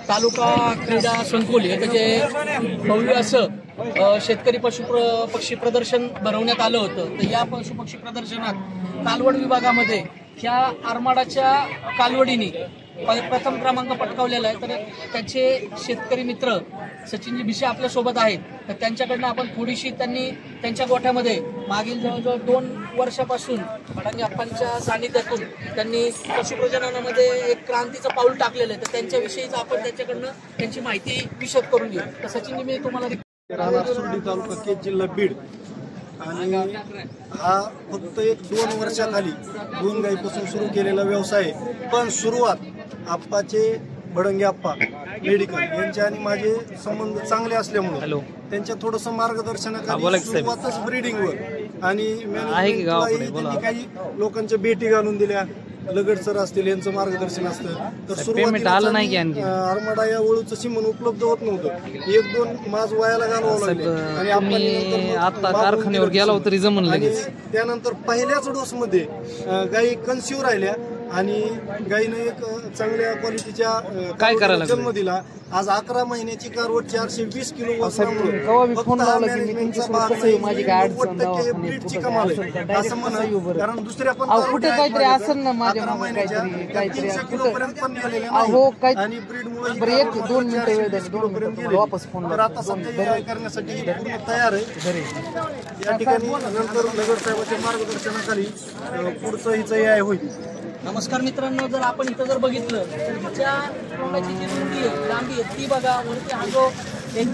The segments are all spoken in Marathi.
तालुका क्रीडा संकुल येथे जे भव्य असं शेतकरी पक्षी प्रदर्शन भरवण्यात आलं होतं, तर या पशुपक्षी प्रदर्शनात कालवड विभागामध्ये ह्या आरमाडाच्या कालवडीने प्रथम क्रमांक पटकावलेला आहे। तर त्याचे शेतकरी मित्र सचिनजी भिसे आपल्या सोबत आहेत, तर त्यांच्याकडनं आपण थोडीशी त्यांच्या गोठ्यामध्ये मागील जवळजवळ 2 वर्षापासून भडांगे अप्पांच्या सानिध्यातून त्यांनी पशुप्रजननामध्ये एक क्रांतीचं पाऊल टाकलेलं आहे, तर त्यांच्याविषयीच आपण त्यांच्याकडनं त्यांची माहिती विशद करून घेऊ। तर सचिनजी, मी तुम्हाला राहणार सुर्डी तालुका केज जिल्हा बीड, आणि हा फक्त 1-2 वर्षाखाली 2 गाईपासून सुरू केलेला व्यवसाय आहे। पण सुरुवात आप्पाचे भडंगे आप्पा मेडिकल यांचे आणि माझे संबंध चांगले असल्यामुळे त्यांच्या थोडंसं मार्गदर्शनाखाली सुरुवातच ब्रीडिंगवर आणि त्यांनी काही लोकांच्या भेटी घालून दिल्या। लगड सर असतील यांचं मार्गदर्शन असतं, तर सुरुवातीला आरमाडा या वळूचं सिमन उपलब्ध होत नव्हतं। 1-2 मास वायाला घालवावं लागले आणि आपण कारखान्यावर गेला तरी जमून लगेच। त्यानंतर पहिल्याच डोसमध्ये गायी कन्सिव्ह राहिल्या आणि गायीनं एक चांगल्या क्वालिटीच्या जन्म दिला। आज 11 महिन्याची कारवड 420 किलो वजनामुळे ब्रीडची कमाल आहे असं म्हणा, कारण दुसऱ्या पण 11 महिन्याच्या 300 किलो पर्यंत पण गेलेले नाही आणि ब्रीडमुळे 1-2 मिनिटं गेले। तर आता सध्या करण्यासाठी पूर्ण तयार आहे। या ठिकाणी नंतर नगर साहेबांच्या मार्गदर्शनाखाली पुढचं हिचं हे होईल। नमस्कार मित्रांनो, जर आपण इथं जर बघितलं तर तिच्या तोंडाची जी रुंदी आहे, लांबी आहे, ती बघा। वरती हा जो एक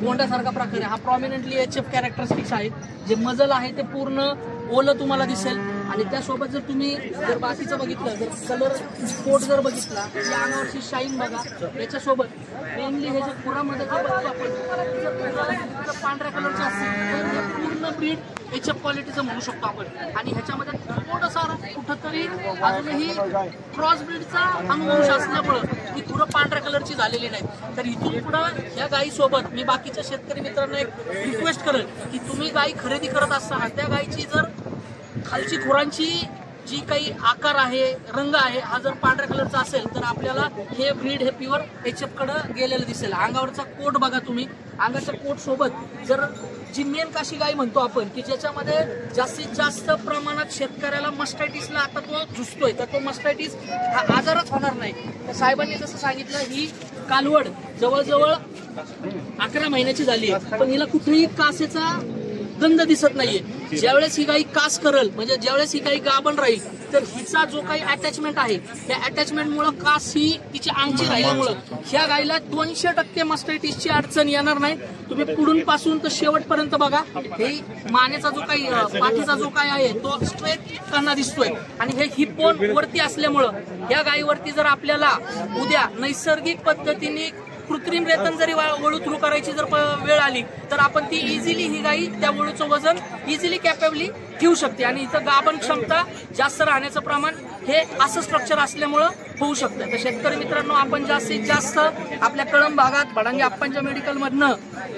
गोंड्यासारखा प्रकार आहे, हा प्रॉमिनंटली HF कॅरेक्टरिस्टिक्स आहेत। जे मजल आहे ते पूर्ण ओलं तुम्हाला दिसेल, आणि त्यासोबत जर तुम्ही बाकीचं बघितलं, जर कलर स्पोर्ट जर बघितला, या अंगावरची शाईन बघा। याच्यासोबत मेनली हे जे खुरामध्ये जे बघतो आपण पांढऱ्या कलरचं असतं, तर हे पूर्ण ब्रीड HF क्वालिटीचं म्हणू शकतो आपण। आणि ह्याच्यामध्ये थोडंसं कुठंतरी अजूनही क्रॉस ब्रीडचा अनुवंश असल्यामुळं ही खुरं पांढऱ्या कलरची झालेली नाहीत। तर इथून पुढं या गायीसोबत मी बाकीच्या शेतकरी मित्रांना एक रिक्वेस्ट करेन की तुम्ही गायी खरेदी करत असताना त्या गायीची जर खालची खुरांची जी काही आकार आहे, रंग आहे, हा जर पांढऱ्या कलरचा असेल तर आपल्याला हे ब्रीड हे प्युअर HF कडे गेलेलं दिसेल। अंगावरचा कोट बघा तुम्ही, अंगाच्या कोट सोबत जर जी मेन काशी गाय म्हणतो आपण की ज्याच्यामध्ये जास्तीत जास्त प्रमाणात शेतकऱ्याला मस्टायटिसला आता तो झुसतोय, तर तो मस्टायटिस हा आजारच होणार नाही। तर साहेबांनी जसं सांगितलं, ही कालवड जवळजवळ 11 महिन्याची झाली आहे, पण हिला कुठेही कासेचा गंध दिसत नाहीये। ज्यावेळेस ही गाई कास करल, म्हणजे ज्यावेळेस ही गाई गाभण राहील, तर हिचा जो काही अटॅचमेंट आहे त्या अटॅचमेंटमुळे कास ही तिची अंगची राहिल्यामुळं ह्या गायीला 200% मस्टायटिसची अडचण येणार नाही। तुम्ही पुढून पासून तर शेवटपर्यंत बघा, हे मानेचा जो काही पाठीचा जो काही आहे तो स्ट्रेट कणा दिसतोय, आणि हे हिपोन वरती असल्यामुळं या गायीवरती जर आपल्याला उद्या नैसर्गिक पद्धतीने कृत्रिम रेतन जरी वळू थ्रू करायची जर वेळ आली, तर आपण ती इझिली ही गाई त्या वळूचं वजन इझिली कॅपेबली घेऊ शकते। आणि इथं गाभण क्षमता जास्त राहण्याचं प्रमाण हे असं स्ट्रक्चर असल्यामुळं होऊ शकतं। तर शेतकरी मित्रांनो, आपण जास्तीत जास्त आपल्या कळंब भागात भडांगे अप्पांच्या मेडिकलमधनं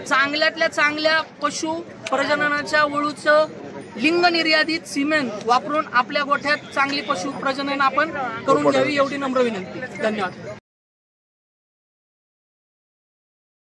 चांगल्यातल्या चांगल्या पशु प्रजननाच्या वळूचं लिंग निर्यादित सिमेंट वापरून आपल्या गोठ्यात चांगली पशु प्रजनन आपण करून घ्यावी, एवढी नम्र विनंती। धन्यवाद।